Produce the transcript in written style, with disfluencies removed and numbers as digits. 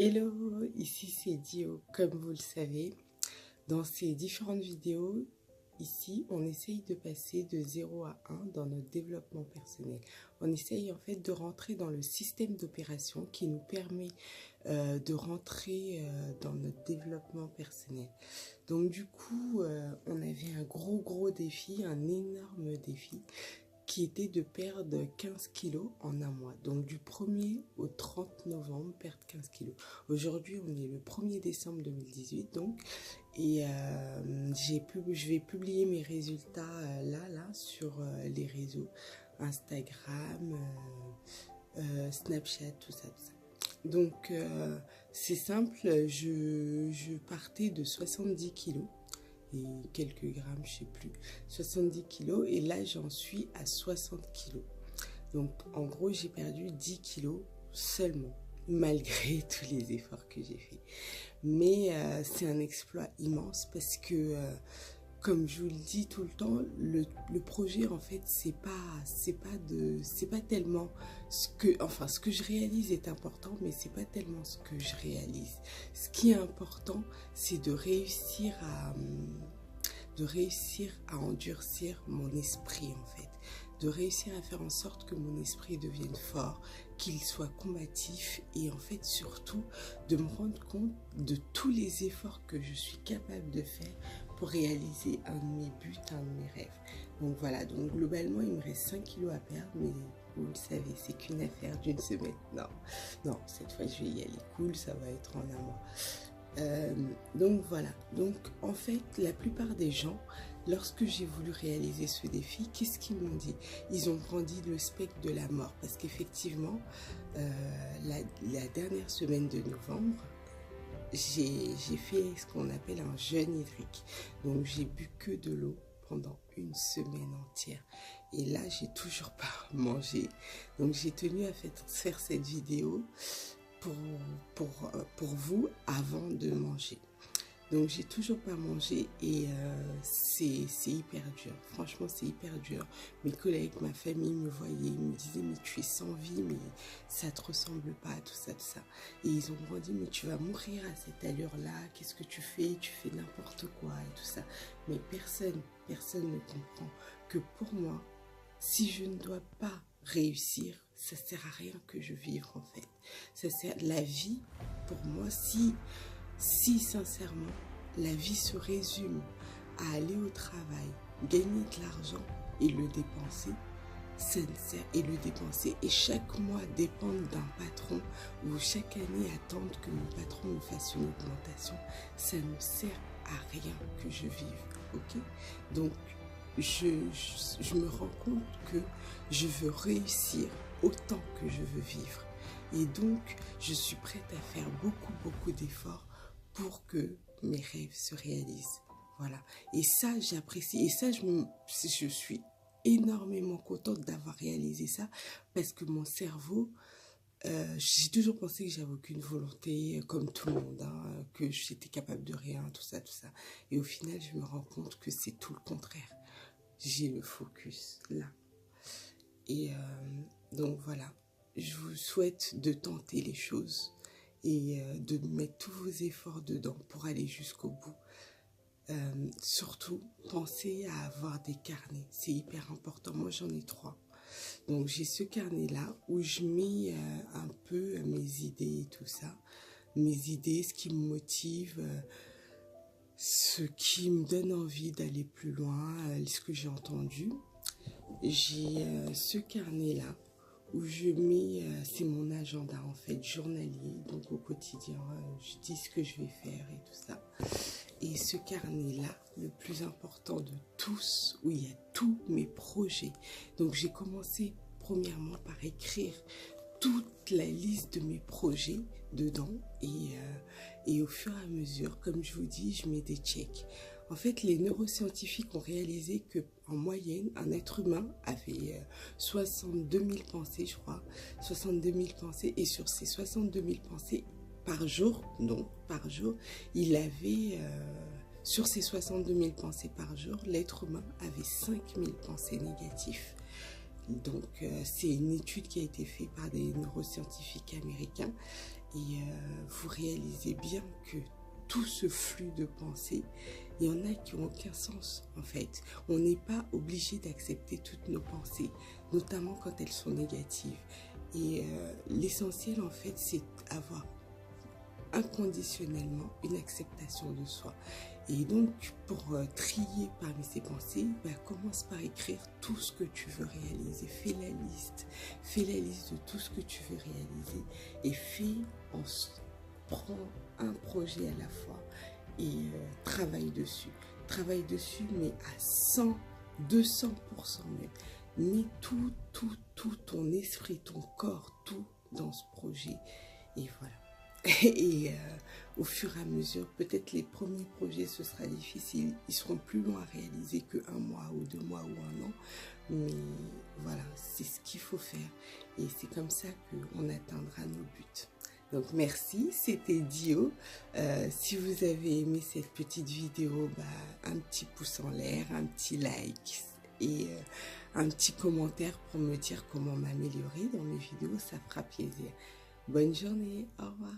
Hello, ici c'est Dio. Comme vous le savez, dans ces différentes vidéos, ici on essaye de passer de 0 à 1 dans notre développement personnel. On essaye en fait de rentrer dans le système d'opération qui nous permet de rentrer dans notre développement personnel. Donc du coup, on avait un gros défi, un énorme défi, qui était de perdre 15 kilos en un mois. Donc du 1er au 30 novembre, perdre 15 kilos. Aujourd'hui, on est le 1er décembre 2018, donc, et je vais publier mes résultats là, sur les réseaux, Instagram, Snapchat, tout ça. Donc, c'est simple, je partais de 70 kilos et quelques grammes, je sais plus, 70 kilos, et là j'en suis à 60 kilos. Donc en gros j'ai perdu 10 kilos seulement, malgré tous les efforts que j'ai fait. Mais c'est un exploit immense parce que comme je vous le dis tout le temps, le projet en fait c'est pas tellement ce que je réalise est important, mais c'est pas tellement ce que je réalise. Ce qui est important, c'est de réussir à endurcir mon esprit en fait, de réussir à faire en sorte que mon esprit devienne fort, qu'il soit combatif, et en fait surtout de me rendre compte de tous les efforts que je suis capable de faire pour réaliser un de mes buts, un de mes rêves. Donc voilà, donc globalement il me reste 5 kilos à perdre, mais vous le savez, c'est qu'une affaire d'une semaine. Non, cette fois je vais y aller cool, ça va être en un mois. Donc voilà, donc en fait la plupart des gens, lorsque j'ai voulu réaliser ce défi, qu'est-ce qu'ils m'ont dit? Ils ont brandi le spectre de la mort, parce qu'effectivement la dernière semaine de novembre, j'ai fait ce qu'on appelle un jeûne hydrique. Donc j'ai bu que de l'eau pendant une semaine entière, et là j'ai toujours pas mangé. Donc j'ai tenu à faire cette vidéo pour vous avant de manger. Donc j'ai toujours pas mangé, et c'est hyper dur. Franchement c'est hyper dur. Mes collègues, ma famille me voyaient, me disaient mais tu es sans vie, mais ça te ressemble pas, tout ça. Et ils ont dit mais tu vas mourir à cette allure là, qu'est-ce que tu fais n'importe quoi et tout ça. Mais personne ne comprend que pour moi, si je ne dois pas réussir, ça sert à rien que je vive en fait. Ça sert la vie pour moi, si sincèrement la vie se résume à aller au travail, gagner de l'argent et le dépenser, et chaque mois dépendre d'un patron, ou chaque année attendre que mon patron me fasse une augmentation, ça ne sert à rien que je vive, ok? Donc je me rends compte que je veux réussir autant que je veux vivre, et donc je suis prête à faire beaucoup d'efforts pour que mes rêves se réalisent. Voilà, et ça j'apprécie, et ça je suis énormément contente d'avoir réalisé ça, parce que mon cerveau, j'ai toujours pensé que j'avais aucune volonté, comme tout le monde, hein, que j'étais capable de rien, tout ça, et au final je me rends compte que c'est tout le contraire. J'ai le focus là, et donc voilà, je vous souhaite de tenter les choses et de mettre tous vos efforts dedans pour aller jusqu'au bout. Surtout, pensez à avoir des carnets, c'est hyper important. Moi j'en ai 3. Donc j'ai ce carnet là où je mets un peu mes idées et tout ça, mes idées, ce qui me motive, ce qui me donne envie d'aller plus loin, ce que j'ai entendu. J'ai ce carnet là où je mets, c'est mon agenda en fait, journalier, donc au quotidien, je dis ce que je vais faire et tout ça. Et ce carnet-là, le plus important de tous, où il y a tous mes projets. Donc j'ai commencé premièrement par écrire toute la liste de mes projets dedans, et au fur et à mesure, comme je vous dis, je mets des checks. En fait, les neuroscientifiques ont réalisé que en moyenne, un être humain avait 62 000 pensées, je crois, 62 000 pensées, et sur ces 62 000 pensées par jour, il avait, sur ces 62 000 pensées par jour, l'être humain avait 5 000 pensées négatives. Donc, c'est une étude qui a été faite par des neuroscientifiques américains, Et vous réalisez bien que tout ce flux de pensées, il y en a qui n'ont aucun sens en fait. On n'est pas obligé d'accepter toutes nos pensées, notamment quand elles sont négatives. Et l'essentiel en fait, c'est avoir inconditionnellement une acceptation de soi. Et donc, pour trier parmi ces pensées, commence par écrire tout ce que tu veux réaliser. Fais la liste de tout ce que tu veux réaliser et prends un projet à la fois et travaille dessus. Travaille dessus, mais à 100, 200% même. Mets tout ton esprit, ton corps, tout dans ce projet. Et voilà. Et au fur et à mesure, peut-être les premiers projets, ce sera difficile. Ils seront plus longs à réaliser que 1 mois ou 2 mois ou 1 an. Mais voilà, c'est ce qu'il faut faire. Et c'est comme ça qu'on atteindra nos buts. Donc merci, c'était Dio. Si vous avez aimé cette petite vidéo, un petit pouce en l'air, un petit like et un petit commentaire pour me dire comment m'améliorer dans mes vidéos, ça fera plaisir. Bonne journée, au revoir.